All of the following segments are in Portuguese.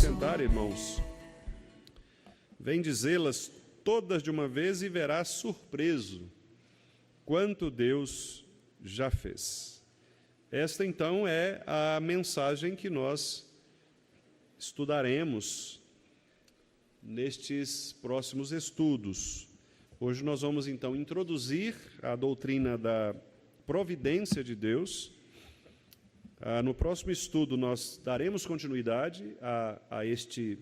sentar, irmãos. Vem dizê-las todas de uma vez e verás surpreso quanto Deus já fez. Esta, então, é a mensagem que nós estudaremos nestes próximos estudos. Hoje nós vamos, então, introduzir a doutrina da providência de Deus. No próximo estudo, nós daremos continuidade a este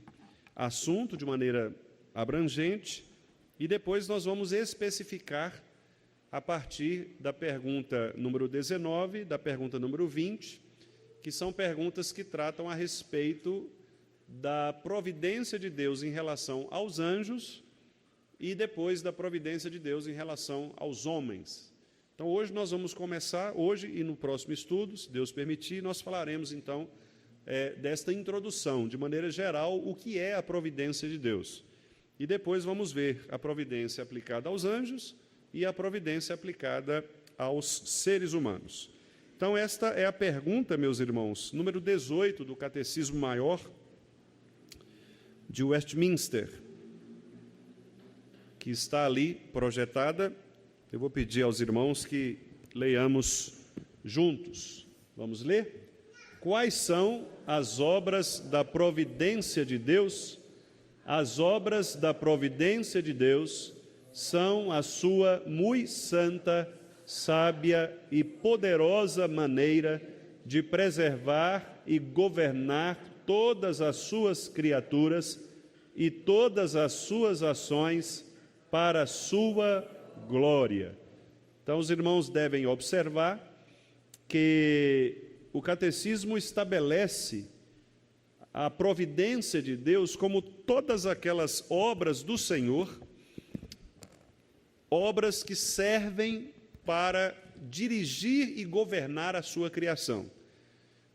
assunto de maneira abrangente e depois nós vamos especificar a partir da pergunta número 19, da pergunta número 20, que são perguntas que tratam a respeito da providência de Deus em relação aos anjos e depois da providência de Deus em relação aos homens. Então, hoje nós vamos começar, hoje e no próximo estudo, se Deus permitir, nós falaremos, então, desta introdução, de maneira geral, o que é a providência de Deus. E depois vamos ver a providência aplicada aos anjos e a providência aplicada aos seres humanos. Então, esta é a pergunta, meus irmãos, número 18 do Catecismo Maior de Westminster, que está ali projetada. Eu vou pedir aos irmãos que leiamos juntos. Vamos ler? Quais são as obras da providência de Deus? As obras da providência de Deus são a sua muito santa, sábia e poderosa maneira de preservar e governar todas as suas criaturas e todas as suas ações para a sua glória. Então, os irmãos devem observar que o catecismo estabelece a providência de Deus como todas aquelas obras do Senhor, obras que servem para dirigir e governar a sua criação.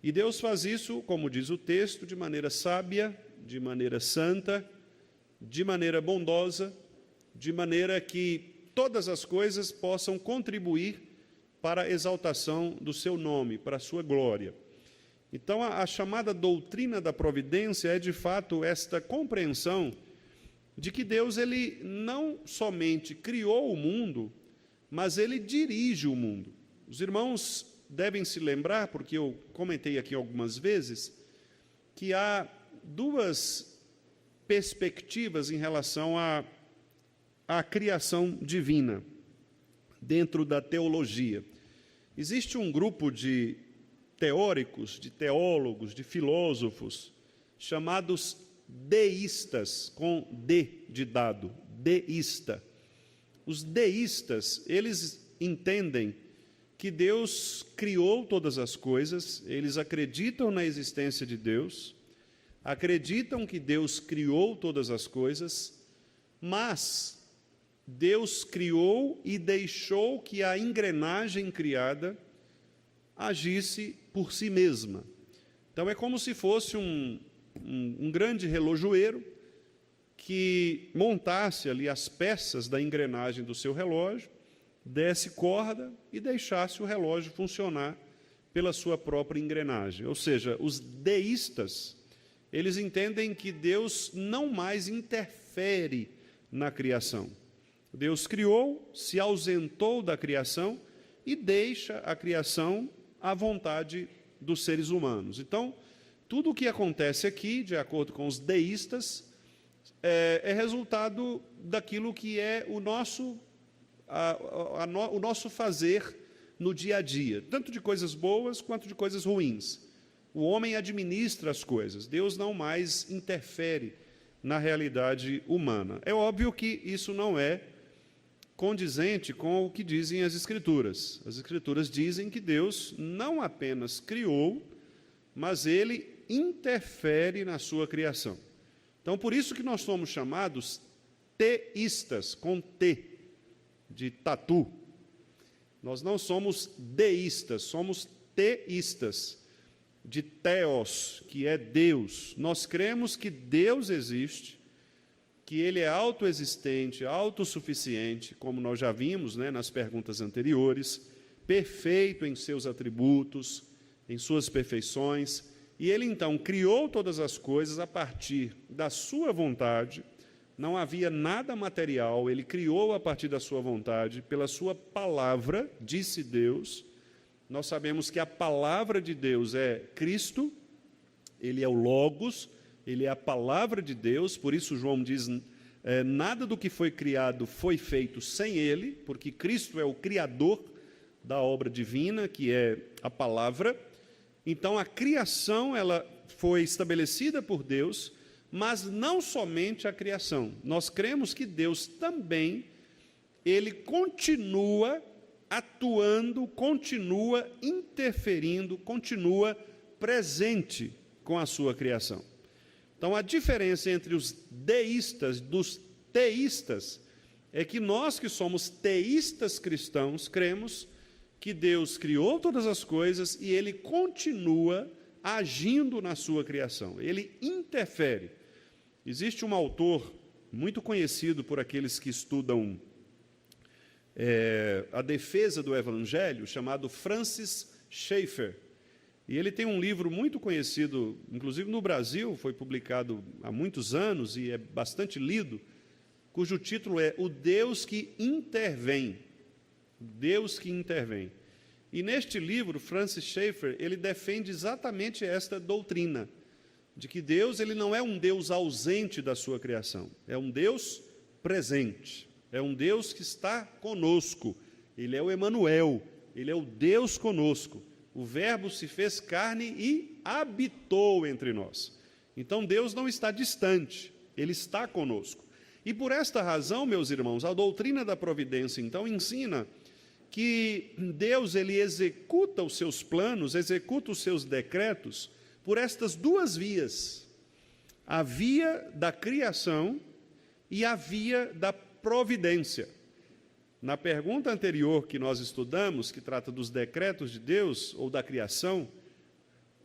E Deus faz isso, como diz o texto, de maneira sábia, de maneira santa, de maneira bondosa, de maneira que todas as coisas possam contribuir para a exaltação do seu nome, para a sua glória. Então, a chamada doutrina da providência é, de fato, esta compreensão de que Deus, ele não somente criou o mundo, mas ele dirige o mundo. Os irmãos devem se lembrar, porque eu comentei aqui algumas vezes, que há duas perspectivas em relação à criação divina dentro da teologia. Existe um grupo de teóricos, de teólogos, de filósofos, chamados deístas, com D de dado, deísta. Os deístas, eles entendem que Deus criou todas as coisas, eles acreditam na existência de Deus, acreditam que Deus criou todas as coisas, mas Deus criou e deixou que a engrenagem criada agisse por si mesma. Então, é como se fosse um grande relojoeiro que montasse ali as peças da engrenagem do seu relógio, desse corda e deixasse o relógio funcionar pela sua própria engrenagem. Ou seja, os deístas, eles entendem que Deus não mais interfere na criação. Deus criou, se ausentou da criação e deixa a criação à vontade dos seres humanos. Então, tudo o que acontece aqui, de acordo com os deístas, é resultado daquilo que é o nosso fazer no dia a dia, tanto de coisas boas quanto de coisas ruins. O homem administra as coisas, Deus não mais interfere na realidade humana. É óbvio que isso não é condizente com o que dizem as Escrituras. As Escrituras dizem que Deus não apenas criou, mas Ele interfere na sua criação. Então, por isso que nós somos chamados teístas, com T, de tatu. Nós não somos deístas, somos teístas, de theos, que é Deus. Nós cremos que Deus existe, que Ele é autoexistente, autossuficiente, como nós já vimos, nas perguntas anteriores, perfeito em seus atributos, em suas perfeições, E ele então criou todas as coisas a partir da sua vontade. Não havia nada material, ele criou a partir da sua vontade, pela sua palavra, disse Deus. Nós sabemos que a palavra de Deus é Cristo, ele é o Logos, ele é a palavra de Deus, por isso João diz, nada do que foi criado foi feito sem ele, porque Cristo é o Criador da obra divina, que é a palavra. Então, a criação ela foi estabelecida por Deus, mas não somente a criação. Nós cremos que Deus também, ele continua atuando, continua interferindo, continua presente com a sua criação. Então, a diferença entre os deístas dos teístas é que nós que somos teístas cristãos, cremos que Deus criou todas as coisas e ele continua agindo na sua criação, ele interfere. Existe um autor muito conhecido por aqueles que estudam a defesa do Evangelho, chamado Francis Schaeffer. E ele tem um livro muito conhecido, inclusive no Brasil, foi publicado há muitos anos e é bastante lido, cujo título é O Deus que Intervém. Deus que intervém. E neste livro, Francis Schaeffer, ele defende exatamente esta doutrina, de que Deus ele não é um Deus ausente da sua criação, é um Deus presente, é um Deus que está conosco, ele é o Emanuel, ele é o Deus conosco, o Verbo se fez carne e habitou entre nós. Então Deus não está distante, ele está conosco. E por esta razão, meus irmãos, a doutrina da providência, então, ensina que Deus ele executa os seus planos, executa os seus decretos por estas duas vias, a via da criação e a via da providência. Na pergunta anterior que nós estudamos, que trata dos decretos de Deus ou da criação,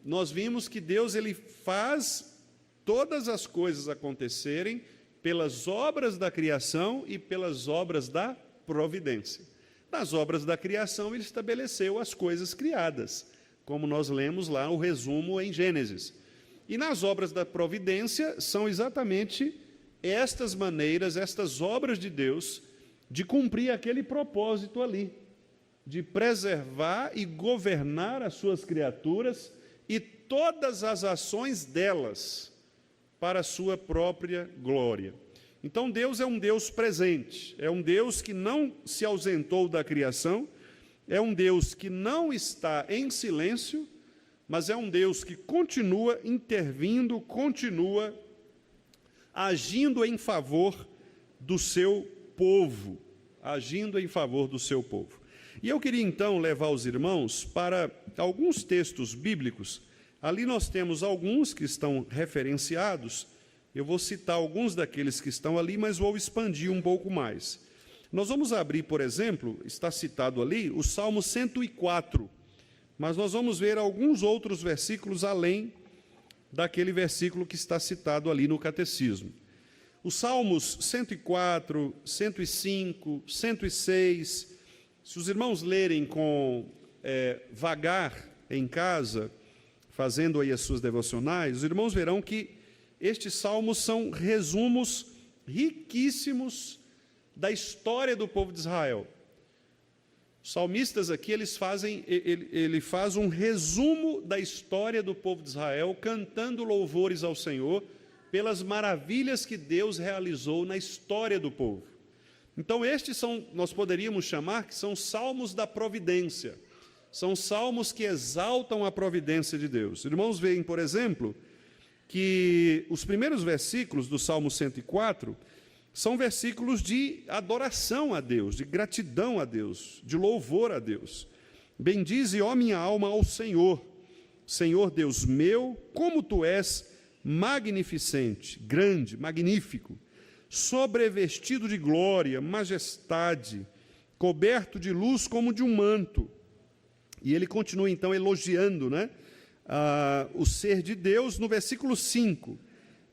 nós vimos que Deus ele faz todas as coisas acontecerem pelas obras da criação e pelas obras da providência. Nas obras da criação, ele estabeleceu as coisas criadas, como nós lemos lá o resumo em Gênesis. E nas obras da providência, são exatamente estas maneiras, estas obras de Deus, de cumprir aquele propósito ali, de preservar e governar as suas criaturas e todas as ações delas para a sua própria glória. Então Deus é um Deus presente, é um Deus que não se ausentou da criação, é um Deus que não está em silêncio, mas é um Deus que continua intervindo, continua agindo em favor do seu povo, agindo em favor do seu povo. E eu queria então levar os irmãos para alguns textos bíblicos. Ali nós temos alguns que estão referenciados. Eu vou citar alguns daqueles que estão ali, mas vou expandir um pouco mais. Nós vamos abrir, por exemplo, está citado ali, o Salmo 104, mas nós vamos ver alguns outros versículos além daquele versículo que está citado ali no Catecismo. Os Salmos 104, 105, 106, se os irmãos lerem com vagar em casa, fazendo aí as suas devocionais, os irmãos verão que estes salmos são resumos riquíssimos da história do povo de Israel. Os salmistas aqui, ele faz um resumo da história do povo de Israel, cantando louvores ao Senhor pelas maravilhas que Deus realizou na história do povo. Então, estes são, nós poderíamos chamar que são salmos da providência. São salmos que exaltam a providência de Deus. Irmãos, veem, por exemplo, que os primeiros versículos do Salmo 104 são versículos de adoração a Deus, de gratidão a Deus, de louvor a Deus. Bendize, ó minha alma, ao Senhor. Senhor Deus meu, como tu és magnificente, grande, magnífico, sobrevestido de glória, majestade, coberto de luz como de um manto. E ele continua então elogiando, o ser de Deus no versículo 5.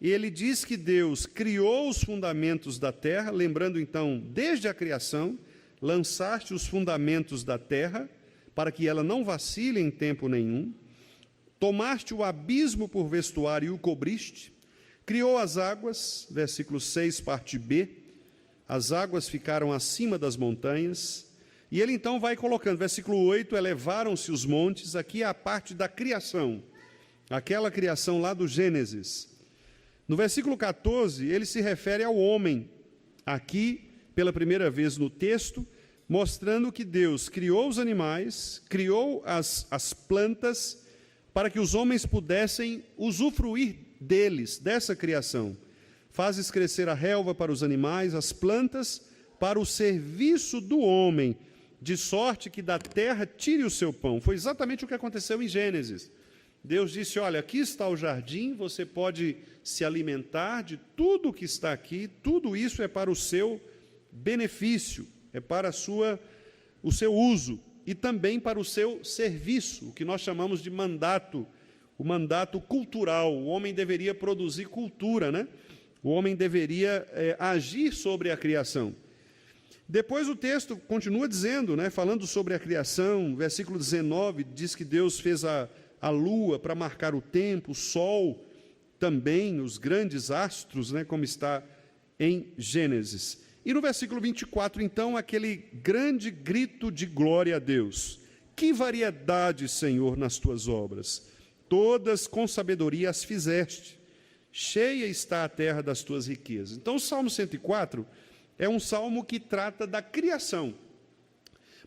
E ele diz que Deus criou os fundamentos da terra, lembrando então, desde a criação, lançaste os fundamentos da terra, para que ela não vacile em tempo nenhum. Tomaste o abismo por vestuário e o cobriste, criou as águas, versículo 6, parte B, as águas ficaram acima das montanhas, e ele então vai colocando, versículo 8, elevaram-se os montes, aqui é a parte da criação, aquela criação lá do Gênesis. No versículo 14, ele se refere ao homem, aqui, pela primeira vez no texto, mostrando que Deus criou os animais, criou as plantas, para que os homens pudessem usufruir deles, dessa criação. Fazes crescer a relva para os animais, as plantas para o serviço do homem, de sorte que da terra tire o seu pão. Foi exatamente o que aconteceu em Gênesis. Deus disse, olha, aqui está o jardim, você pode se alimentar de tudo que está aqui, tudo isso é para o seu benefício, é para o seu uso e também para o seu serviço, o que nós chamamos de mandato, o mandato cultural. O homem deveria produzir cultura, né? O homem deveria agir sobre a criação. Depois o texto continua dizendo, né, falando sobre a criação, versículo 19, diz que Deus fez a lua para marcar o tempo, o sol também, os grandes astros, né, como está em Gênesis. E no versículo 24, então, aquele grande grito de glória a Deus. Que variedade, Senhor, nas tuas obras! Todas com sabedoria as fizeste. Cheia está a terra das tuas riquezas. Então, o Salmo 104 é um salmo que trata da criação.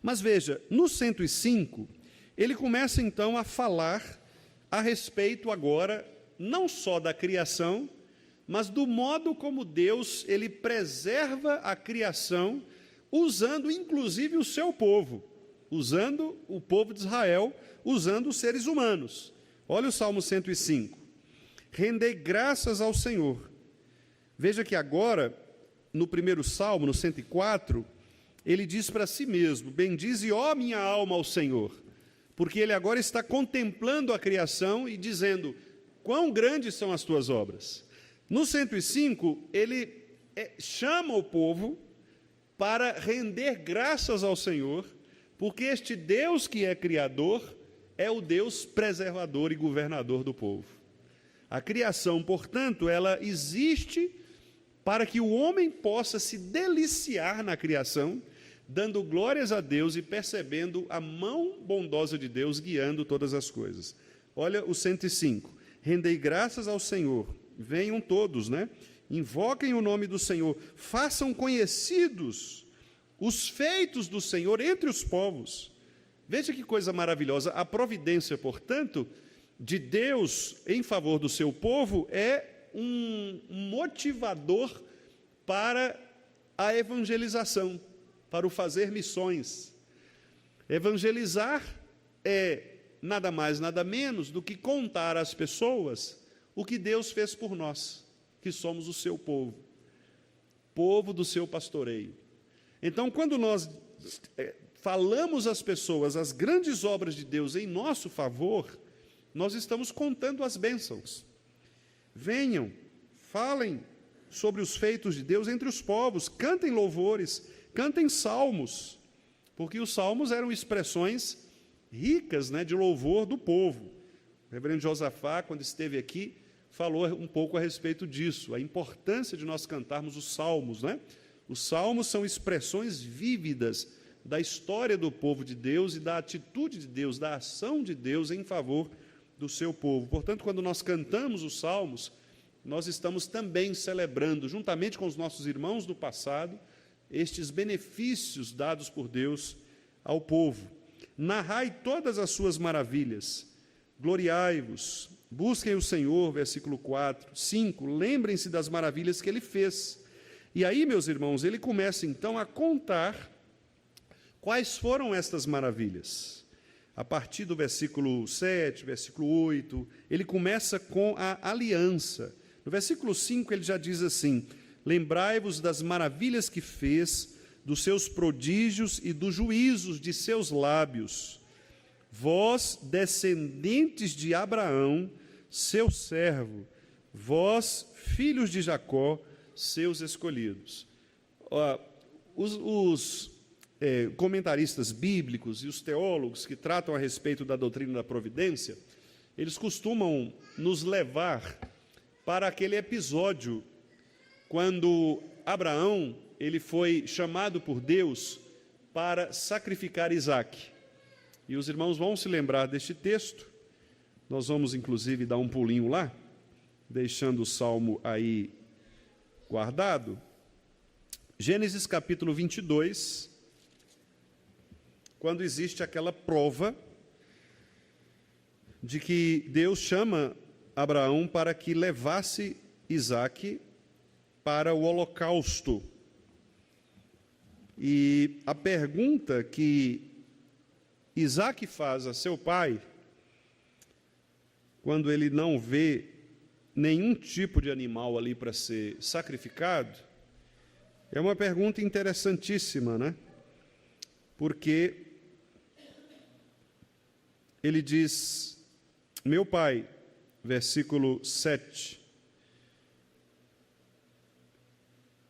Mas veja, no 105, ele começa então a falar a respeito agora, não só da criação, mas do modo como Deus ele preserva a criação, usando inclusive o seu povo, usando o povo de Israel, usando os seres humanos. Olha o Salmo 105. Rendei graças ao Senhor. Veja que agora, no primeiro Salmo, no 104, ele diz para si mesmo, bendize, ó minha alma, ao Senhor, porque ele agora está contemplando a criação e dizendo, quão grandes são as tuas obras. No 105, ele chama o povo para render graças ao Senhor, porque este Deus que é criador é o Deus preservador e governador do povo. A criação, portanto, ela existe para que o homem possa se deliciar na criação, dando glórias a Deus e percebendo a mão bondosa de Deus guiando todas as coisas. Olha o 105. Rendei graças ao Senhor. Venham todos, né? Invoquem o nome do Senhor. Façam conhecidos os feitos do Senhor entre os povos. Veja que coisa maravilhosa. A providência, portanto, de Deus em favor do seu povo é um motivador para a evangelização, para o fazer missões. Evangelizar é nada mais, nada menos do que contar às pessoas o que Deus fez por nós, que somos o seu povo, povo do seu pastoreio. Então, quando nós falamos às pessoas as grandes obras de Deus em nosso favor, nós estamos contando as bênçãos. Venham, falem sobre os feitos de Deus entre os povos, cantem louvores, cantem salmos, porque os salmos eram expressões ricas, né, de louvor do povo. O reverendo Josafá, quando esteve aqui, falou um pouco a respeito disso, a importância de nós cantarmos os salmos, né? Os salmos são expressões vívidas da história do povo de Deus e da atitude de Deus, da ação de Deus em favor do seu povo. Portanto, quando nós cantamos os salmos, nós estamos também celebrando, juntamente com os nossos irmãos do passado, estes benefícios dados por Deus ao povo. Narrai todas as suas maravilhas, gloriai-vos, busquem o Senhor, versículo 4, 5, lembrem-se das maravilhas que ele fez. E aí, meus irmãos, ele começa então a contar quais foram estas maravilhas. A partir do versículo 7, versículo 8, ele começa com a aliança. No versículo 5 ele já diz assim, lembrai-vos das maravilhas que fez, dos seus prodígios e dos juízos de seus lábios. Vós, descendentes de Abraão, seu servo, vós, filhos de Jacó, seus escolhidos. Os comentaristas bíblicos e os teólogos que tratam a respeito da doutrina da providência, eles costumam nos levar para aquele episódio quando Abraão ele foi chamado por Deus para sacrificar Isaque. E os irmãos vão se lembrar deste texto. Nós vamos, inclusive, dar um pulinho lá, deixando o Salmo aí guardado. Gênesis capítulo 22, quando existe aquela prova de que Deus chama Abraão para que levasse Isaque para o holocausto. E a pergunta que Isaque faz a seu pai, quando ele não vê nenhum tipo de animal ali para ser sacrificado, é uma pergunta interessantíssima, né? Porque ele diz: meu pai, versículo 7,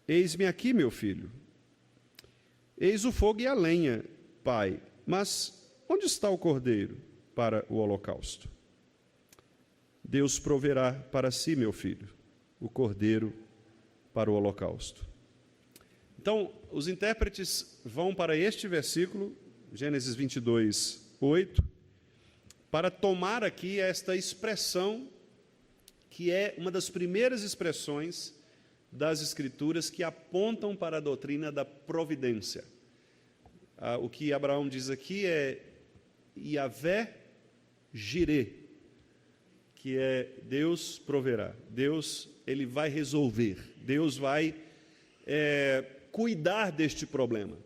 eis-me aqui, meu filho, eis o fogo e a lenha, pai, mas onde está o cordeiro para o holocausto? Deus proverá para si, meu filho, o cordeiro para o holocausto. Então, os intérpretes vão para este versículo, Gênesis 22, 8, para tomar aqui esta expressão, que é uma das primeiras expressões das Escrituras que apontam para a doutrina da providência. O que Abraão diz aqui é Yavé Jireh, que é Deus proverá, Deus ele vai resolver, Deus vai cuidar deste problema.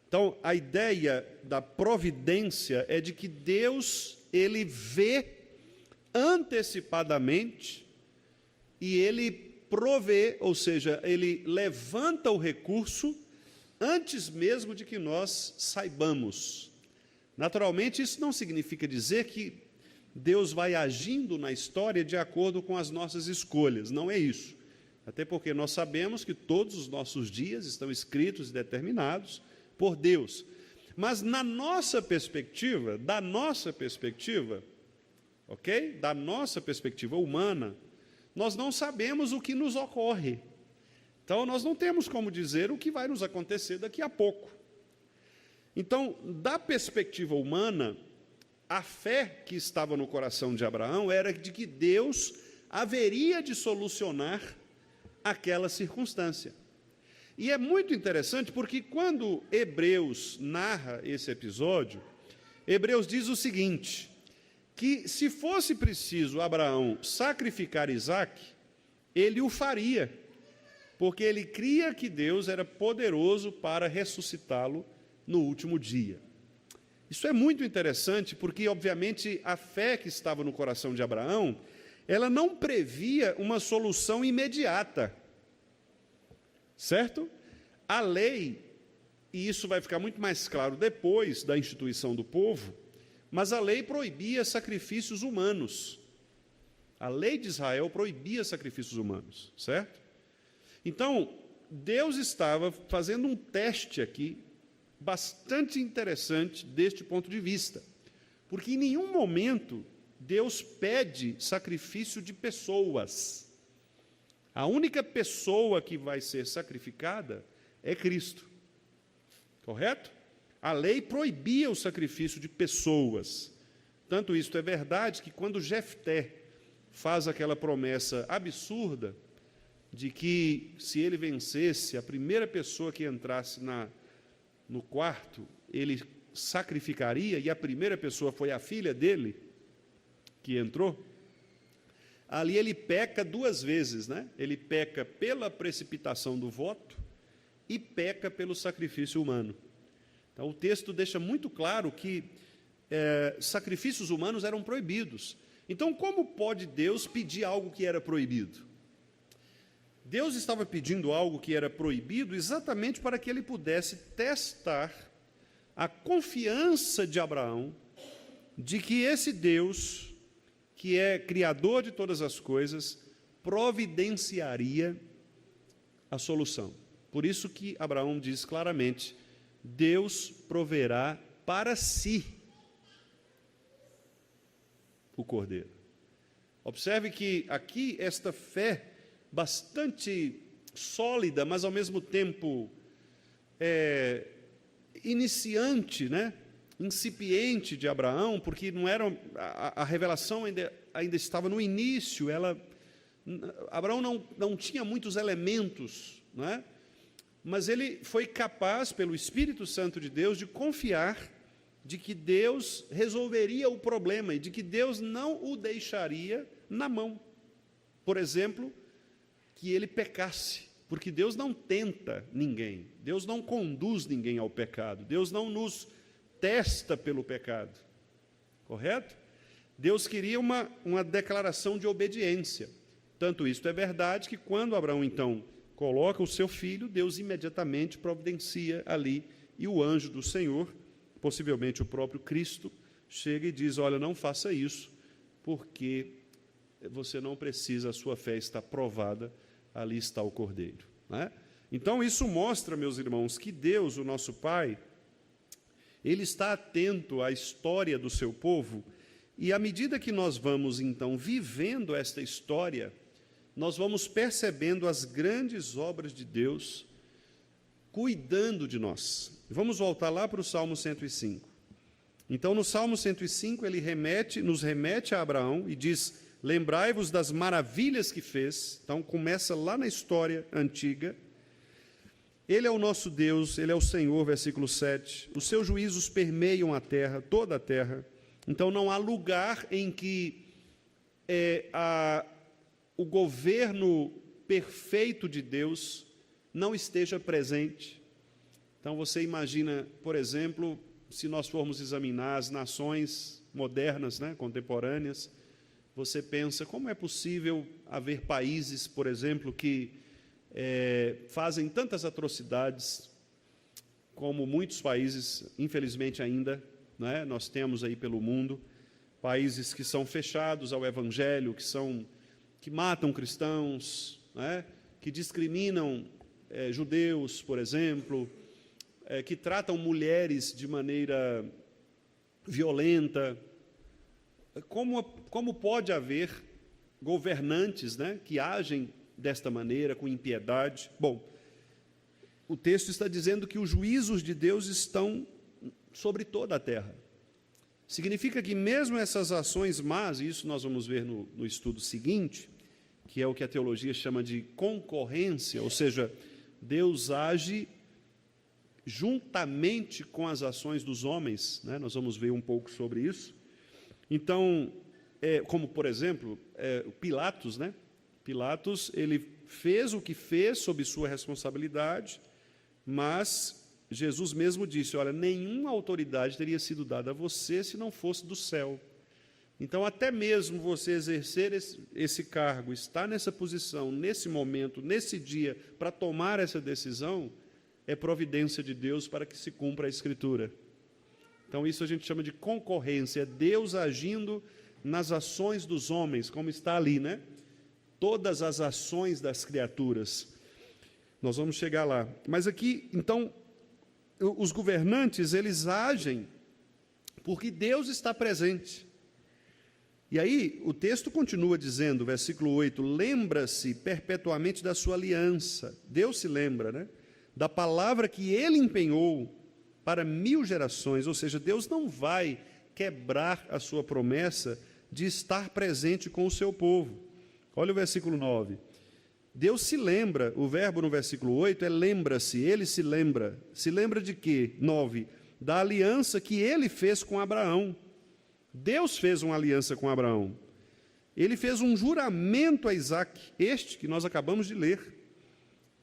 Então, a ideia da providência é de que Deus, ele vê antecipadamente e ele provê, ou seja, ele levanta o recurso antes mesmo de que nós saibamos. Naturalmente, isso não significa dizer que Deus vai agindo na história de acordo com as nossas escolhas, não é isso. Até porque nós sabemos que todos os nossos dias estão escritos e determinados por Deus. Mas na nossa perspectiva, da nossa perspectiva humana, nós não sabemos o que nos ocorre. Então, nós não temos como dizer o que vai nos acontecer daqui a pouco. Então, da perspectiva humana, a fé que estava no coração de Abraão era de que Deus haveria de solucionar aquela circunstância. E é muito interessante porque quando Hebreus narra esse episódio, Hebreus diz o seguinte, que se fosse preciso Abraão sacrificar Isaque, ele o faria, porque ele cria que Deus era poderoso para ressuscitá-lo no último dia. Isso é muito interessante porque, obviamente, a fé que estava no coração de Abraão, ela não previa uma solução imediata, certo? A lei, e isso vai ficar muito mais claro depois da instituição do povo, mas a lei proibia sacrifícios humanos. A lei de Israel proibia sacrifícios humanos, certo? Então, Deus estava fazendo um teste aqui, bastante interessante deste ponto de vista, porque em nenhum momento Deus pede sacrifício de pessoas. A única pessoa que vai ser sacrificada é Cristo, correto? A lei proibia o sacrifício de pessoas. Tanto isto é verdade que quando Jefté faz aquela promessa absurda de que se ele vencesse, a primeira pessoa que entrasse no quarto, ele sacrificaria, e a primeira pessoa foi a filha dele, que entrou, ali ele peca duas vezes, né? Ele peca pela precipitação do voto e peca pelo sacrifício humano. Então, o texto deixa muito claro que sacrifícios humanos eram proibidos. Então, como pode Deus pedir algo que era proibido? Deus estava pedindo algo que era proibido exatamente para que ele pudesse testar a confiança de Abraão de que esse Deus, que é criador de todas as coisas, providenciaria a solução. Por isso que Abraão diz claramente, Deus proverá para si. o cordeiro. Observe que aqui esta fé bastante sólida, mas ao mesmo tempo iniciante, né? Incipiente de Abraão, porque não era a revelação ainda estava no início. Abraão não tinha muitos elementos, não é? Mas ele foi capaz, pelo Espírito Santo de Deus, de confiar de que Deus resolveria o problema e de que Deus não o deixaria na mão. Por exemplo, que ele pecasse, porque Deus não tenta ninguém, Deus não conduz ninguém ao pecado, Deus não nos testa pelo pecado, correto? Deus queria uma declaração de obediência. Tanto isto é verdade que quando Abraão, então, coloca o seu filho, Deus imediatamente providencia ali, e o anjo do Senhor, possivelmente o próprio Cristo, chega e diz: olha, não faça isso, porque você não precisa, a sua fé está provada, ali está o Cordeiro, né? Então, isso mostra, meus irmãos, que Deus, o nosso Pai, Ele está atento à história do seu povo, e à medida que nós vamos, então, vivendo esta história, nós vamos percebendo as grandes obras de Deus, cuidando de nós. Vamos voltar lá para o Salmo 105. Então, no Salmo 105, ele nos remete a Abraão e diz: lembrai-vos das maravilhas que fez. Então, começa lá na história antiga. Ele é o nosso Deus, Ele é o Senhor, versículo 7. Os seus juízos permeiam a terra, toda a terra. Então, não há lugar em que o governo perfeito de Deus não esteja presente. Então, você imagina, por exemplo, se nós formos examinar as nações modernas, né, contemporâneas, você pensa, como é possível haver países, por exemplo, que fazem tantas atrocidades, como muitos países, infelizmente ainda, né, nós temos aí pelo mundo, países que são fechados ao Evangelho, que matam cristãos, né, que discriminam judeus, por exemplo, que tratam mulheres de maneira violenta. Como pode haver governantes, né, que agem desta maneira, com impiedade? Bom, o texto está dizendo que os juízos de Deus estão sobre toda a terra. Significa que mesmo essas ações más, e isso nós vamos ver no estudo seguinte, que é o que a teologia chama de concorrência, ou seja, Deus age juntamente com as ações dos homens, né? Nós vamos ver um pouco sobre isso. Então, como por exemplo, Pilatos, né? Pilatos, ele fez o que fez sob sua responsabilidade, mas Jesus mesmo disse: olha, nenhuma autoridade teria sido dada a você se não fosse do céu. Então, até mesmo você exercer esse cargo, estar nessa posição, nesse momento, nesse dia, para tomar essa decisão, é providência de Deus para que se cumpra a Escritura. Então, isso a gente chama de concorrência, é Deus agindo nas ações dos homens, como está ali, né? Todas as ações das criaturas. Nós vamos chegar lá. Mas aqui, então, os governantes, eles agem porque Deus está presente. E aí, o texto continua dizendo, versículo 8, lembra-se perpetuamente da sua aliança. Deus se lembra, né? Da palavra que Ele empenhou para 1000 gerações, ou seja, Deus não vai quebrar a sua promessa de estar presente com o seu povo. Olha o versículo 9. Deus se lembra, o verbo no versículo 8 é lembra-se, Ele se lembra. Se lembra de quê? 9. Da aliança que Ele fez com Abraão. Deus fez uma aliança com Abraão. Ele fez um juramento a Isaque, este que nós acabamos de ler,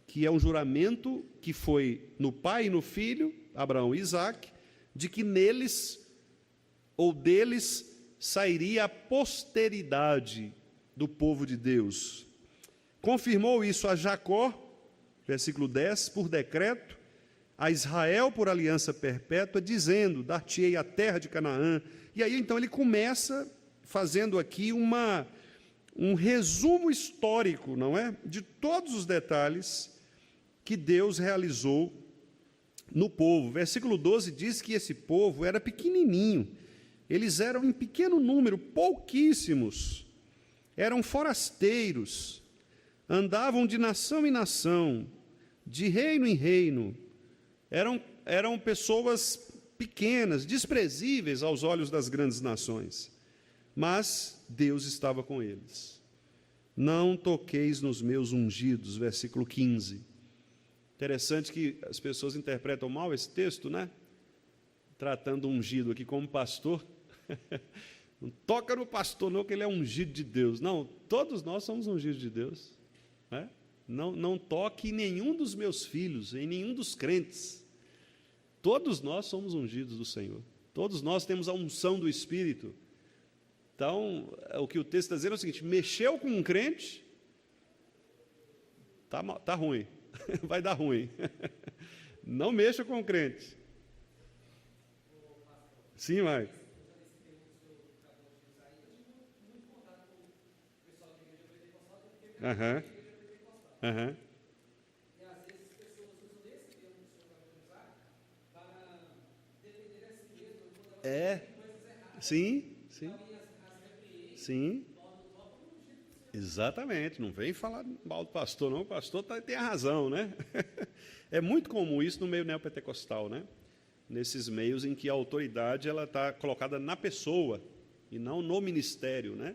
que é um juramento que foi no pai e no filho, Abraão e Isaque, de que neles, ou deles, sairia a posteridade do povo de Deus. Confirmou isso a Jacó, versículo 10, por decreto, a Israel por aliança perpétua, dizendo, dar-te-ei a terra de Canaã. E aí, então, ele começa fazendo aqui um resumo histórico, não é? De todos os detalhes que Deus realizou no povo. Versículo 12 diz que esse povo era pequenininho, Eles eram em pequeno número, pouquíssimos, eram forasteiros, andavam de nação em nação, de reino em reino, eram pessoas pequenas, desprezíveis aos olhos das grandes nações, mas Deus estava com eles. Não toqueis nos meus ungidos, versículo 15. Interessante que as pessoas interpretam mal esse texto, né? Tratando o ungido aqui como pastor. Não toca no pastor não, que ele é ungido de Deus. Não, todos nós somos ungidos de Deus, né? Não toque em nenhum dos meus filhos, em nenhum dos crentes. Todos nós somos ungidos do Senhor. Todos nós temos a unção do Espírito. Então, o que o texto está dizendo é o seguinte: mexeu com um crente, tá ruim, vai dar ruim. Não mexa com o crente. Sim, Mike. Aham. Aham. E às vezes as pessoas usam esse termo que o senhor vai usar para defender a si mesmo quando elas fazem coisas erradas. Sim. As Sim. Exatamente. Não vem falar mal do pastor, não. O pastor tem a razão, né? É muito comum isso no meio neopentecostal, né? Nesses meios em que a autoridade ela está colocada na pessoa e não no ministério, né?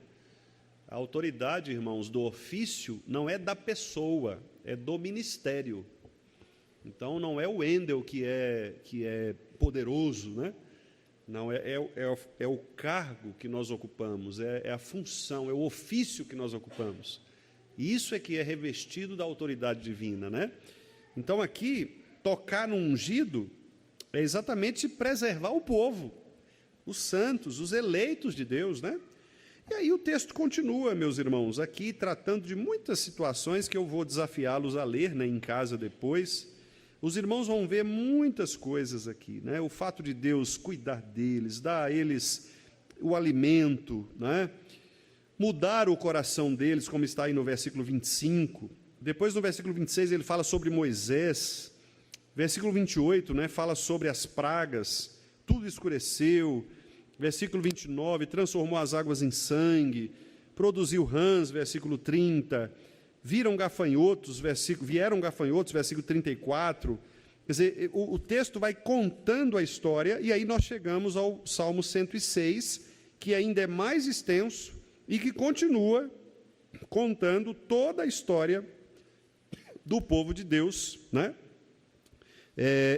A autoridade, irmãos, do ofício não é da pessoa, é do ministério. Então, não é o Wendel que é poderoso, né? Não, é o cargo que nós ocupamos, é a função, é o ofício que nós ocupamos. E isso é que é revestido da autoridade divina, né? Então, aqui, tocar no ungido é exatamente preservar o povo, os santos, os eleitos de Deus, né? E aí o texto continua, meus irmãos, aqui tratando de muitas situações que eu vou desafiá-los a ler, né, em casa depois. Os irmãos vão ver muitas coisas aqui, né? O fato de Deus cuidar deles, dar a eles o alimento, né? Mudar o coração deles, como está aí no versículo 25. Depois, no versículo 26, ele fala sobre Moisés. Versículo 28, né, fala sobre as pragas, tudo escureceu. Versículo 29, transformou as águas em sangue, produziu rãs, versículo 30, vieram gafanhotos, versículo 34. Quer dizer, o texto vai contando a história, e aí nós chegamos ao Salmo 106, que ainda é mais extenso e que continua contando toda a história do povo de Deus, né?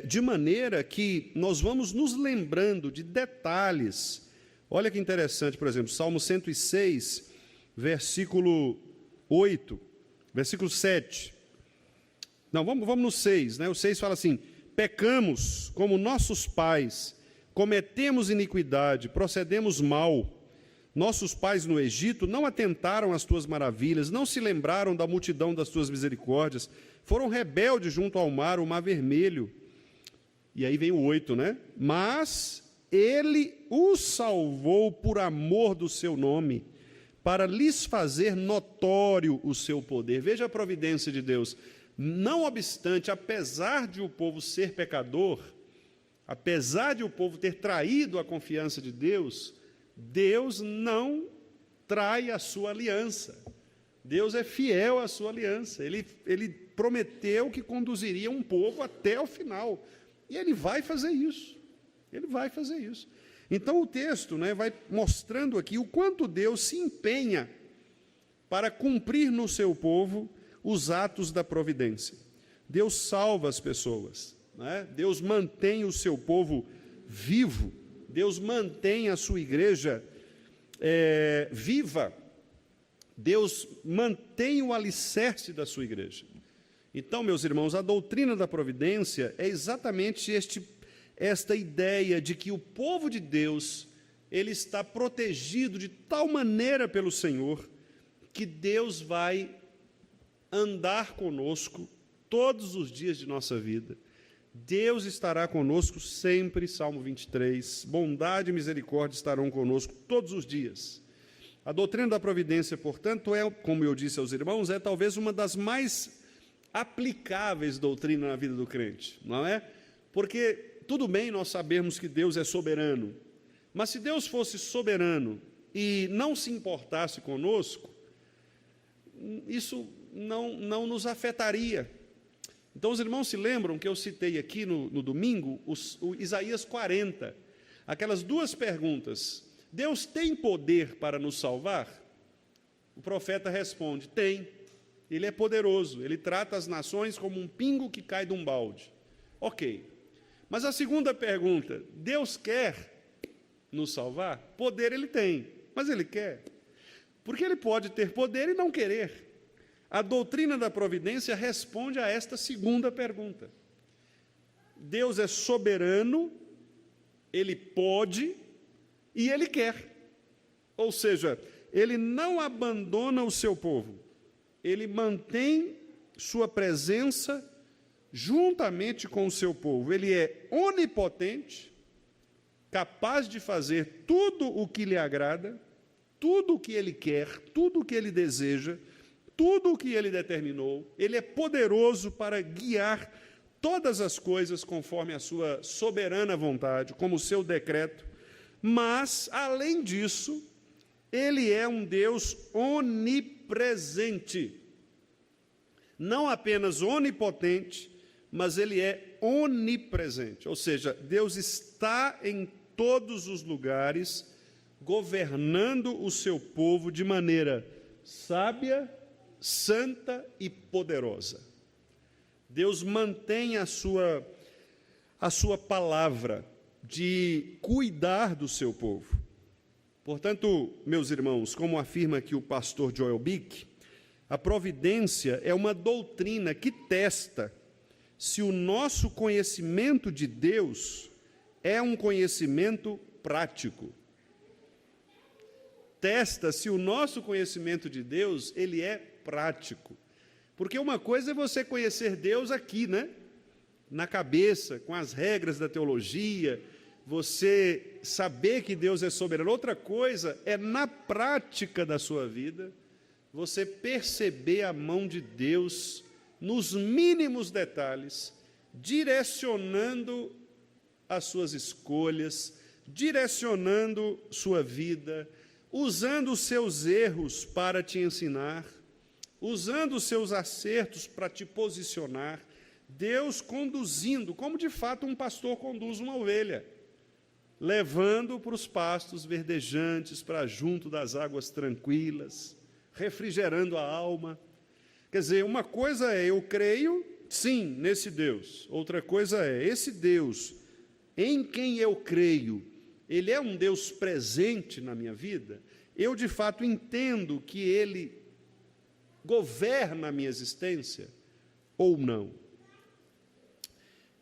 De maneira que nós vamos nos lembrando de detalhes. Olha que interessante, por exemplo, Salmo 106, versículo 8, versículo 7. Não, vamos no 6, né? O 6 fala assim: pecamos como nossos pais, cometemos iniquidade, procedemos mal. Nossos pais no Egito não atentaram às tuas maravilhas, não se lembraram da multidão das tuas misericórdias, foram rebeldes junto ao mar, o mar vermelho. E aí vem o 8, né? Mas ele os salvou por amor do seu nome, para lhes fazer notório o seu poder. Veja a providência de Deus. Não obstante, apesar de o povo ser pecador, apesar de o povo ter traído a confiança de Deus, Deus não trai a sua aliança. Deus é fiel à sua aliança. Ele prometeu que conduziria um povo até o final. E ele vai fazer isso. Ele vai fazer isso. Então o texto, né, vai mostrando aqui o quanto Deus se empenha para cumprir no seu povo os atos da providência. Deus salva as pessoas, né? Deus mantém o seu povo vivo. Deus mantém a sua igreja viva. Deus mantém o alicerce da sua igreja. Então, meus irmãos, a doutrina da providência é exatamente esta ideia de que o povo de Deus, ele está protegido de tal maneira pelo Senhor, que Deus vai andar conosco todos os dias de nossa vida. Deus estará conosco sempre, Salmo 23, bondade e misericórdia estarão conosco todos os dias. A doutrina da providência, portanto, como eu disse aos irmãos, é talvez uma das mais aplicáveis doutrinas na vida do crente, não é? Porque tudo bem nós sabemos que Deus é soberano, Mas se Deus fosse soberano e não se importasse conosco, isso não nos afetaria. Então, os irmãos se lembram que eu citei aqui no domingo, o Isaías 40, aquelas duas perguntas: Deus tem poder para nos salvar? O profeta responde: tem. Ele é poderoso, ele trata as nações como um pingo que cai de um balde. Ok. Mas a segunda pergunta: Deus quer nos salvar? Poder ele tem, mas ele quer. Porque ele pode ter poder e não querer. A doutrina da providência responde a esta segunda pergunta. Deus é soberano, ele pode e ele quer. Ou seja, ele não abandona o seu povo, ele mantém sua presença juntamente com o seu povo. Ele é onipotente, capaz de fazer tudo o que lhe agrada, tudo o que ele quer, tudo o que ele deseja, tudo o que ele determinou. Ele é poderoso para guiar todas as coisas conforme a sua soberana vontade, como o seu decreto. Mas, além disso, ele é um Deus onipresente. Não apenas onipotente, mas ele é onipresente. Ou seja, Deus está em todos os lugares, governando o seu povo de maneira sábia, santa e poderosa. Deus mantém a sua palavra de cuidar do seu povo. Portanto, meus irmãos, como afirma aqui o pastor Joel Bick, a providência é uma doutrina que testa se o nosso conhecimento de Deus é um conhecimento prático. Testa se o nosso conhecimento de Deus, ele é prático. Porque uma coisa é você conhecer Deus aqui, né? Na cabeça, com as regras da teologia, você saber que Deus é soberano. Outra coisa é, na prática da sua vida, você perceber a mão de Deus nos mínimos detalhes, direcionando as suas escolhas, direcionando sua vida, usando os seus erros para te ensinar, usando os seus acertos para te posicionar, Deus conduzindo, como de fato um pastor conduz uma ovelha, levando para os pastos verdejantes, para junto das águas tranquilas, refrigerando a alma. Quer dizer, uma coisa é eu creio, sim, nesse Deus. Outra coisa é esse Deus em quem eu creio, ele é um Deus presente na minha vida. Eu, de fato, entendo que ele governa a minha existência ou não.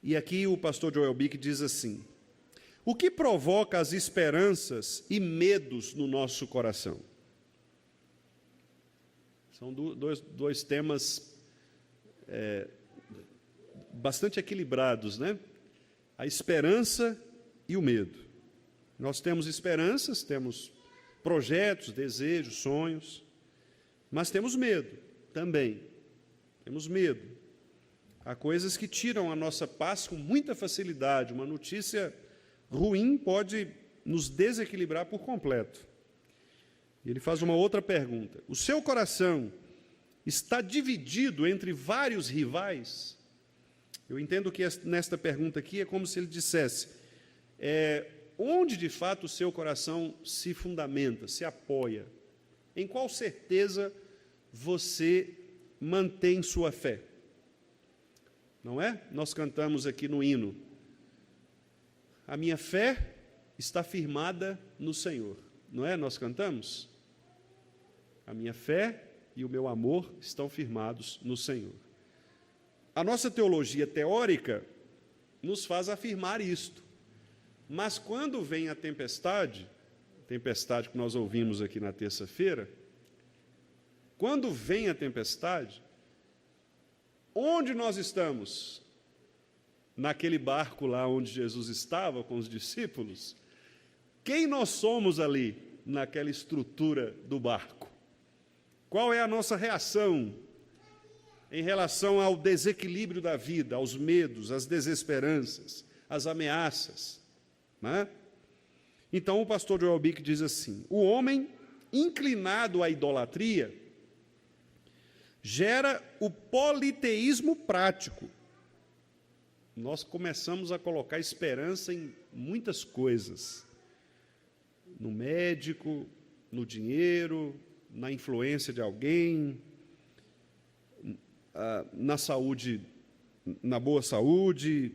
E aqui o pastor Joel Bick diz assim: o que provoca as esperanças e medos no nosso coração? São dois temas bastante equilibrados, né? A esperança e o medo. Nós temos esperanças, temos projetos, desejos, sonhos, mas temos medo também. Temos medo. Há coisas que tiram a nossa paz com muita facilidade. Uma notícia ruim pode nos desequilibrar por completo. Ele faz uma outra pergunta: o seu coração está dividido entre vários rivais? Eu entendo que nesta pergunta aqui é como se ele dissesse, onde de fato o seu coração se fundamenta, se apoia? Em qual certeza você mantém sua fé? Não é? Nós cantamos aqui no hino: a minha fé está firmada no Senhor. Não é? Nós cantamos? A minha fé e o meu amor estão firmados no Senhor. A nossa teologia teórica nos faz afirmar isto. Mas quando vem a tempestade que nós ouvimos aqui na terça-feira, quando vem a tempestade, onde nós estamos? Naquele barco lá onde Jesus estava com os discípulos? Quem nós somos ali, naquela estrutura do barco? Qual é a nossa reação em relação ao desequilíbrio da vida, aos medos, às desesperanças, às ameaças? Né? Então, o pastor Joel Bick diz assim: o homem inclinado à idolatria gera o politeísmo prático. Nós começamos a colocar esperança em muitas coisas, no médico, no dinheiro, na influência de alguém, na saúde, na boa saúde,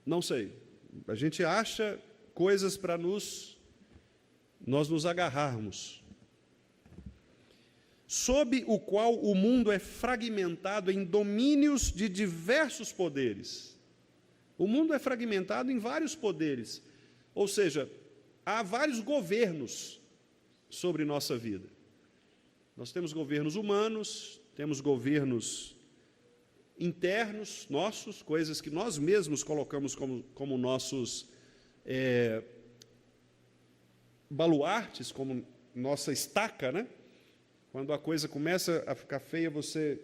não sei. A gente acha coisas para nós nos agarrarmos, sob o qual o mundo é fragmentado em domínios de diversos poderes. O mundo é fragmentado em vários poderes, ou seja, há vários governos sobre nossa vida. Nós temos governos humanos, temos governos internos nossos, coisas que nós mesmos colocamos como nossos baluartes, como nossa estaca, né? Quando a coisa começa a ficar feia, você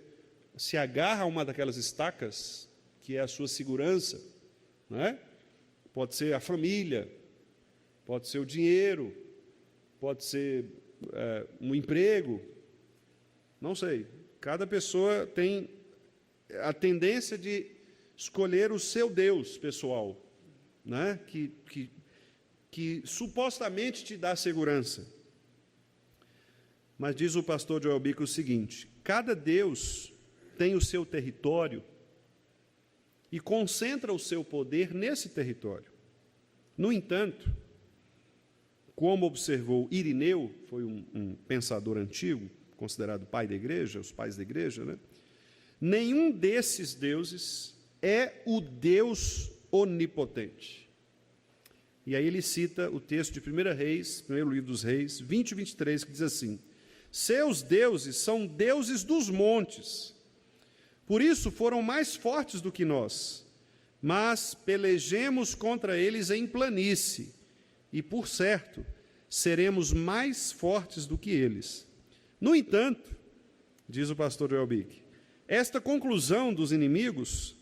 se agarra a uma daquelas estacas, que é a sua segurança, não é? Pode ser a família, pode ser o dinheiro, pode ser um emprego, não sei. Cada pessoa tem a tendência de escolher o seu Deus pessoal, né? que supostamente te dá segurança. Mas diz o pastor Joel Bick o seguinte: cada Deus tem o seu território e concentra o seu poder nesse território. No entanto, como observou Irineu, foi um pensador antigo, considerado pai da igreja, os pais da igreja, né? Nenhum desses deuses é o Deus onipotente. E aí ele cita o texto de 1 Reis, primeiro livro dos Reis, 20 e 23, que diz assim: seus deuses são deuses dos montes, por isso foram mais fortes do que nós, mas pelejemos contra eles em planície, e por certo, seremos mais fortes do que eles. No entanto, diz o pastor Joel Bick, esta conclusão dos inimigos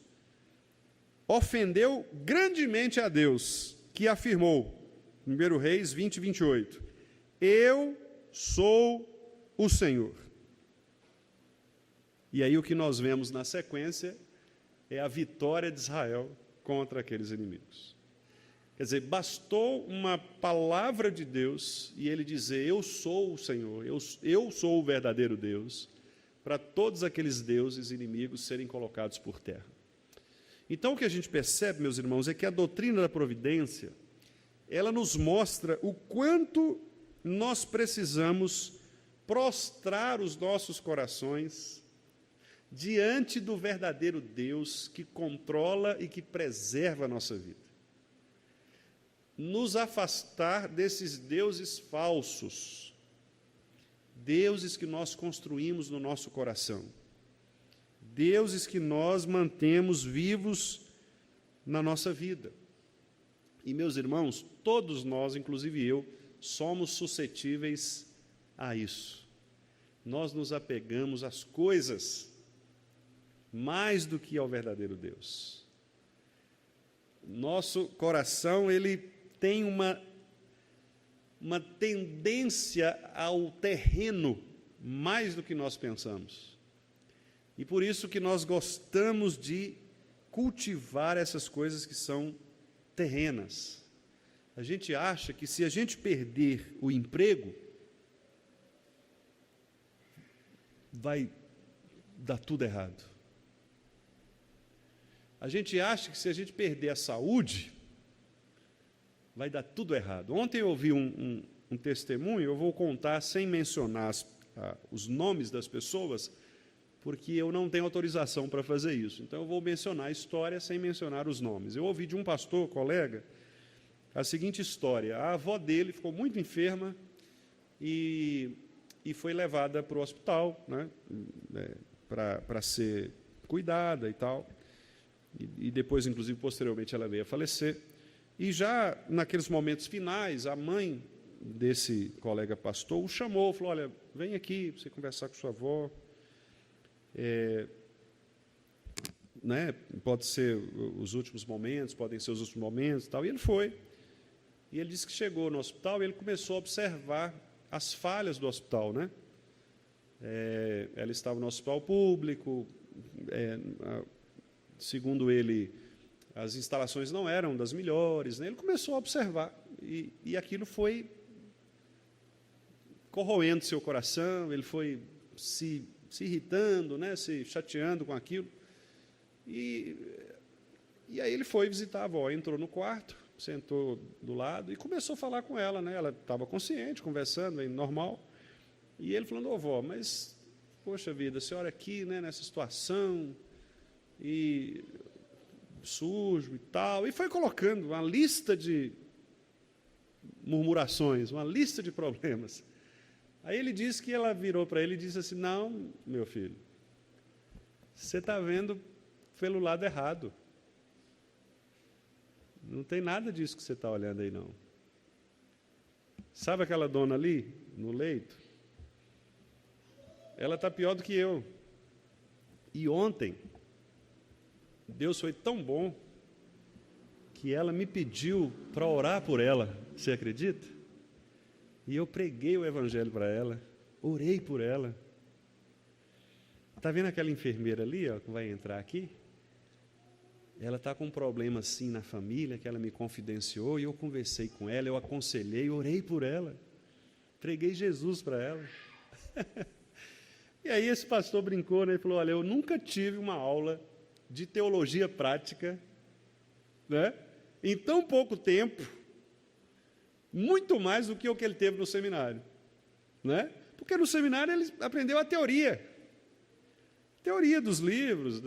ofendeu grandemente a Deus, que afirmou, 1 Reis 20, 28, eu sou o Senhor. E aí o que nós vemos na sequência é a vitória de Israel contra aqueles inimigos. Quer dizer, bastou uma palavra de Deus e ele dizer, eu sou o Senhor, eu sou o verdadeiro Deus, para todos aqueles deuses inimigos serem colocados por terra. Então, o que a gente percebe, meus irmãos, é que a doutrina da providência, ela nos mostra o quanto nós precisamos prostrar os nossos corações diante do verdadeiro Deus que controla e que preserva a nossa vida. Nos afastar desses deuses falsos, deuses que nós construímos no nosso coração, deuses que nós mantemos vivos na nossa vida. E, meus irmãos, todos nós, inclusive eu, somos suscetíveis a isso. Nós nos apegamos às coisas mais do que ao verdadeiro Deus. Nosso coração, ele tem uma tendência ao terreno mais do que nós pensamos. E por isso que nós gostamos de cultivar essas coisas que são terrenas. A gente acha que se a gente perder o emprego, vai dar tudo errado. A gente acha que se a gente perder a saúde, vai dar tudo errado. Ontem eu ouvi um testemunho, eu vou contar sem mencionar os nomes das pessoas, porque eu não tenho autorização para fazer isso. Então eu vou mencionar a história sem mencionar os nomes. Eu ouvi de um pastor, colega, a seguinte história. A avó dele ficou muito enferma e foi levada para o hospital, né, para ser cuidada e tal. E depois, inclusive, posteriormente, ela veio a falecer. E já naqueles momentos finais, a mãe desse colega pastor o chamou, falou, olha, vem aqui para você conversar com sua avó. Né, pode ser os últimos momentos, podem ser os últimos momentos e tal. E ele foi. E ele disse que chegou no hospital e ele começou a observar as falhas do hospital, né? Ela estava no hospital público, segundo ele, as instalações não eram das melhores, né? Ele começou a observar, e aquilo foi corroendo seu coração, ele foi se irritando, né? Se chateando com aquilo. E aí ele foi visitar a avó, entrou no quarto, sentou do lado e começou a falar com ela, né? Ela estava consciente, conversando, bem normal. E ele falando: ô, vó, mas, poxa vida, a senhora aqui, né, nessa situação, e sujo e tal, e foi colocando uma lista de murmurações, uma lista de problemas. Aí ele disse que ela virou para ele e disse assim: não, meu filho, você está vendo pelo lado errado. Não tem nada disso que você está olhando aí, não. Sabe aquela dona ali, no leito? Ela está pior do que eu. E ontem, Deus foi tão bom que ela me pediu para orar por ela. Você acredita? E eu preguei o evangelho para ela, orei por ela. Está vendo aquela enfermeira ali, ó, que vai entrar aqui? Ela está com um problema assim na família, que ela me confidenciou, e eu conversei com ela, eu aconselhei, orei por ela, preguei Jesus para ela. E aí esse pastor brincou, né? Ele falou: olha, eu nunca tive uma aula de teologia prática, né, em tão pouco tempo, muito mais do que o que ele teve no seminário, né? Porque no seminário ele aprendeu a teoria dos livros.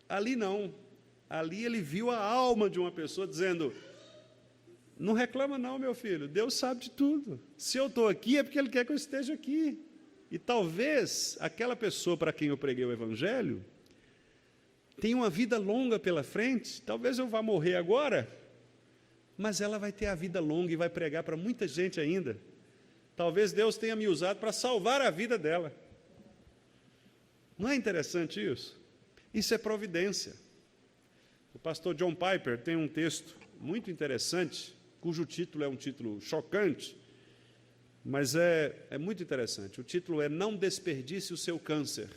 Ali não. Ali ele viu a alma de uma pessoa dizendo: não reclama não, meu filho, Deus sabe de tudo. Se eu estou aqui é porque Ele quer que eu esteja aqui. E talvez aquela pessoa para quem eu preguei o evangelho tenha uma vida longa pela frente. Talvez eu vá morrer agora, mas ela vai ter a vida longa e vai pregar para muita gente ainda. Talvez Deus tenha me usado para salvar a vida dela. Não é interessante isso? Isso é providência. O pastor John Piper tem um texto muito interessante, cujo título é um título chocante, mas é muito interessante. O título é Não Desperdice o Seu Câncer.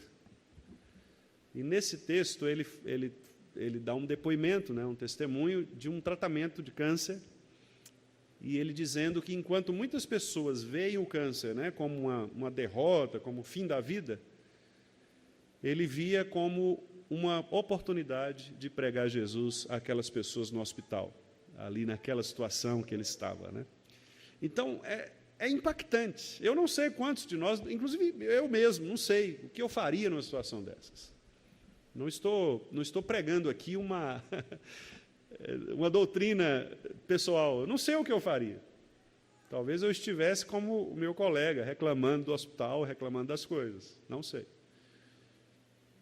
E nesse texto ele dá um depoimento, né, um testemunho de um tratamento de câncer, e ele dizendo que enquanto muitas pessoas veem o câncer, né, como uma derrota, como o fim da vida, ele via como uma oportunidade de pregar Jesus àquelas pessoas no hospital, ali naquela situação que ele estava, né? Então, é impactante. Eu não sei quantos de nós, inclusive eu mesmo, não sei o que eu faria numa situação dessas. Não estou pregando aqui uma doutrina pessoal. Eu não sei o que eu faria. Talvez eu estivesse como o meu colega, reclamando do hospital, reclamando das coisas. Não sei.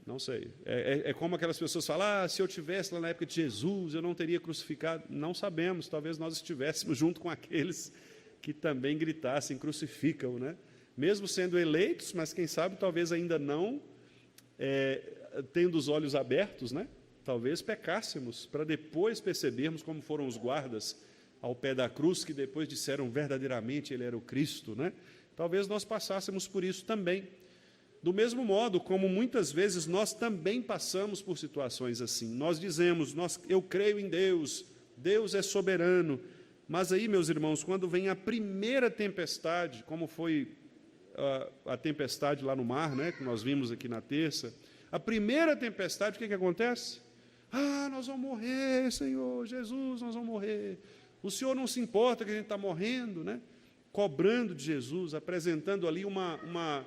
Não sei. É como aquelas pessoas falam: se eu estivesse lá na época de Jesus, eu não teria crucificado. Não sabemos, talvez nós estivéssemos junto com aqueles que também gritassem: crucifica-o, né? Mesmo sendo eleitos, mas quem sabe talvez ainda não tendo os olhos abertos, né? Talvez pecássemos, para depois percebermos como foram os guardas ao pé da cruz, que depois disseram verdadeiramente ele era o Cristo, né? Talvez nós passássemos por isso também. Do mesmo modo como muitas vezes nós também passamos por situações assim. Nós dizemos: eu creio em Deus, Deus é soberano. Mas aí, meus irmãos, quando vem a primeira tempestade, como foi a tempestade lá no mar, né, que nós vimos aqui na terça, a primeira tempestade, o que acontece? Nós vamos morrer, Senhor, Jesus, nós vamos morrer. O Senhor não se importa que a gente está morrendo, né? Cobrando de Jesus, apresentando ali uma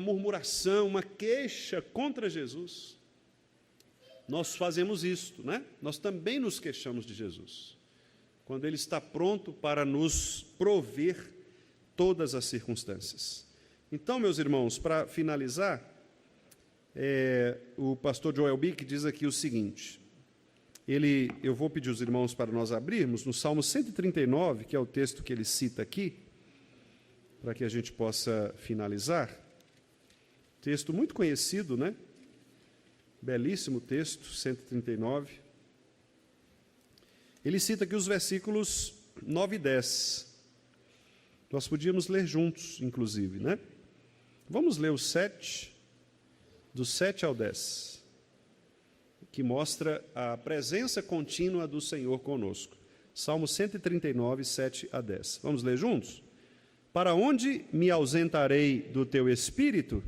murmuração, uma queixa contra Jesus. Nós fazemos isto, né? Nós também nos queixamos de Jesus, quando Ele está pronto para nos prover todas as circunstâncias. Então, meus irmãos, para finalizar, o pastor Joel Bick diz aqui o seguinte, eu vou pedir aos irmãos para nós abrirmos no Salmo 139, que é o texto que ele cita aqui, para que a gente possa finalizar. Texto muito conhecido, né? Belíssimo texto, 139. Ele cita aqui os versículos 9 e 10. Nós podíamos ler juntos, inclusive, né? Vamos ler o 7, do 7 ao 10, que mostra a presença contínua do Senhor conosco. Salmo 139, 7 a 10. Vamos ler juntos? Para onde me ausentarei do teu espírito?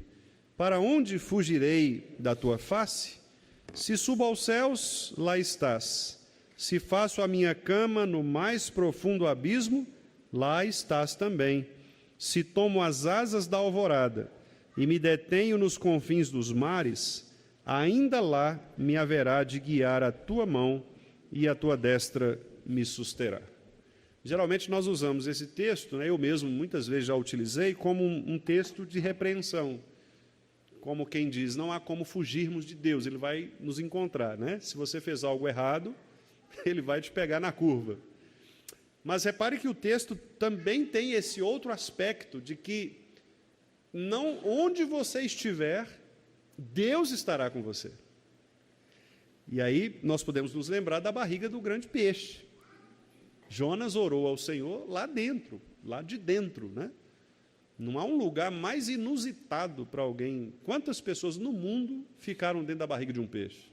Para onde fugirei da tua face? Se subo aos céus, lá estás. Se faço a minha cama no mais profundo abismo, lá estás também. Se tomo as asas da alvorada e me detenho nos confins dos mares, ainda lá me haverá de guiar a tua mão e a tua destra me susterá. Geralmente nós usamos esse texto, né, eu mesmo muitas vezes já utilizei, como um texto de repreensão. Como quem diz, não há como fugirmos de Deus, Ele vai nos encontrar, né? Se você fez algo errado, Ele vai te pegar na curva. Mas repare que o texto também tem esse outro aspecto de que não, onde você estiver, Deus estará com você. E aí nós podemos nos lembrar da barriga do grande peixe. Jonas orou ao Senhor lá dentro, lá de dentro, né? Não há um lugar mais inusitado para alguém. Quantas pessoas no mundo ficaram dentro da barriga de um peixe?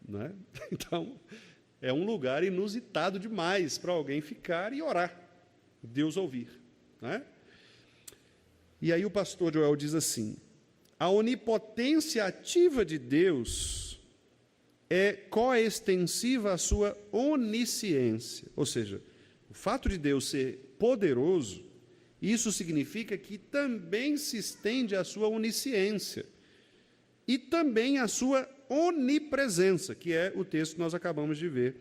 Né? Então, é um lugar inusitado demais para alguém ficar e orar, Deus ouvir. Né? E aí o pastor Joel diz assim: a onipotência ativa de Deus é coextensiva à sua onisciência. Ou seja, o fato de Deus ser poderoso, isso significa que também se estende à sua onisciência e também à sua onipresença, que é o texto que nós acabamos de ver.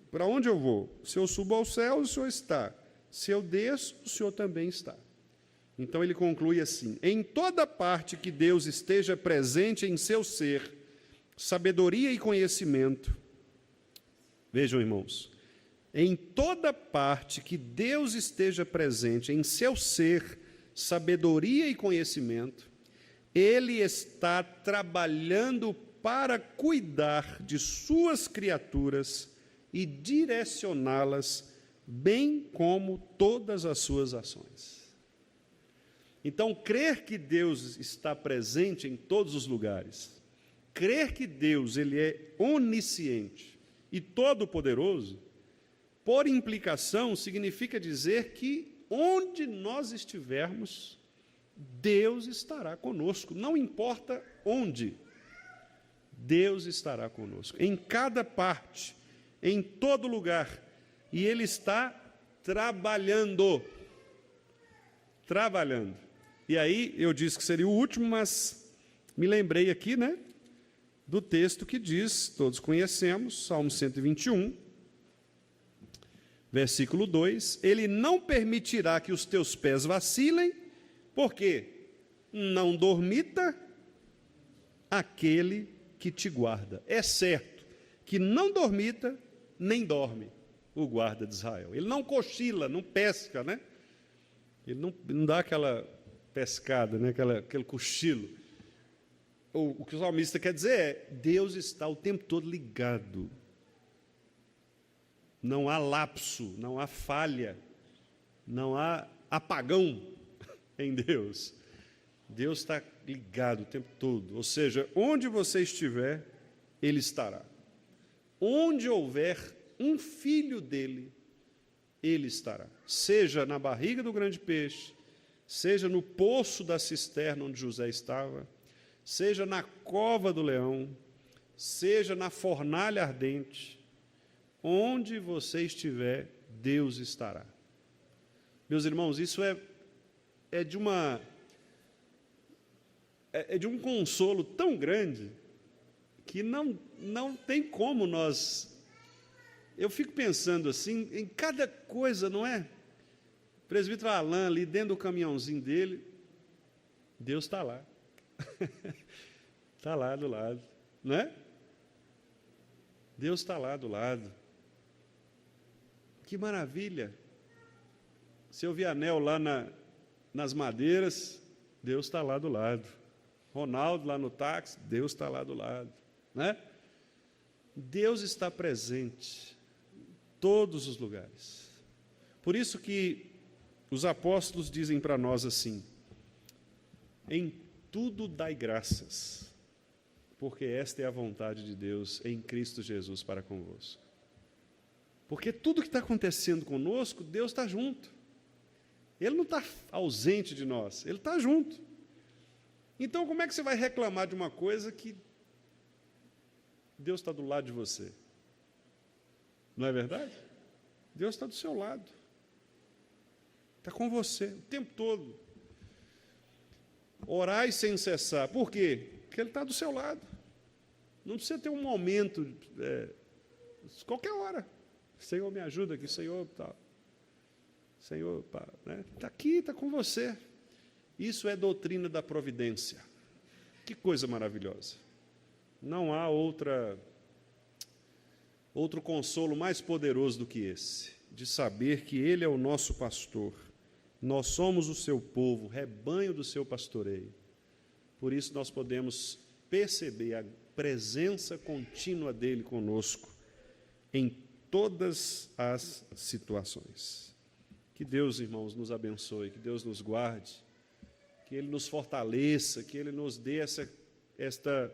Para onde eu vou? Se eu subo ao céu, o Senhor está. Se eu desço, o Senhor também está. Então ele conclui assim: em toda parte que Deus esteja presente em seu ser, sabedoria e conhecimento. Vejam, irmãos, em toda parte que Deus esteja presente em seu ser, sabedoria e conhecimento, Ele está trabalhando para cuidar de suas criaturas e direcioná-las, bem como todas as suas ações. Então, crer que Deus está presente em todos os lugares, crer que Deus ele é onisciente e todo-poderoso, por implicação, significa dizer que onde nós estivermos, Deus estará conosco. Não importa onde, Deus estará conosco. Em cada parte, em todo lugar. E Ele está trabalhando. Trabalhando. E aí, eu disse que seria o último, mas me lembrei aqui, né, do texto que diz, todos conhecemos, Salmo 121, versículo 2, Ele não permitirá que os teus pés vacilem, porque não dormita aquele que te guarda. É certo que não dormita, nem dorme o guarda de Israel. Ele não cochila, não pesca, né? Ele não dá aquela pescada, né? Aquele cochilo. O que o salmista quer dizer é, Deus está o tempo todo ligado. Não há lapso, não há falha, não há apagão em Deus. Deus está ligado o tempo todo. Ou seja, onde você estiver, Ele estará. Onde houver um filho dele, Ele estará. Seja na barriga do grande peixe, seja no poço da cisterna onde José estava, seja na cova do leão, seja na fornalha ardente, onde você estiver, Deus estará. Meus irmãos, isso é de um consolo tão grande que não tem como nós... Eu fico pensando assim, em cada coisa, não é? O presbítero Alain, ali dentro do caminhãozinho dele, Deus está lá. Está lá do lado, não é? Deus está lá do lado. Que maravilha! Se eu vi anel lá nas madeiras, Deus está lá do lado. Ronaldo lá no táxi, Deus está lá do lado, né? Deus está presente. todos os lugares. Por isso que os apóstolos dizem para nós assim: em tudo dai graças, porque esta é a vontade de Deus em Cristo Jesus para convosco. Porque tudo que está acontecendo conosco, Deus está junto. Ele não está ausente de nós, Ele está junto. Então, como é que você vai reclamar de uma coisa que Deus está do lado de você? Não é verdade? Deus está do seu lado. Está com você o tempo todo. Orai sem cessar. Por quê? Porque Ele está do seu lado. Não precisa ter um momento, qualquer hora. Senhor, me ajuda aqui, Senhor, tá. Senhor, está aqui, está com você. Isso é doutrina da providência. Que coisa maravilhosa. Não há outro consolo mais poderoso do que esse, de saber que Ele é o nosso pastor, nós somos o seu povo, rebanho do seu pastoreio. Por isso nós podemos perceber a presença contínua dEle conosco em todas as situações. Que Deus, irmãos, nos abençoe, que Deus nos guarde, que Ele nos fortaleça, que Ele nos dê esta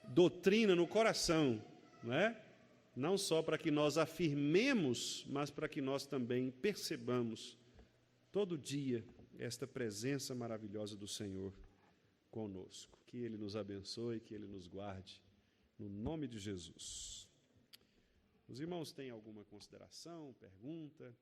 doutrina no coração, não é? Não só para que nós afirmemos, mas para que nós também percebamos todo dia esta presença maravilhosa do Senhor conosco. Que Ele nos abençoe, que Ele nos guarde, no nome de Jesus. Os irmãos têm alguma consideração, pergunta?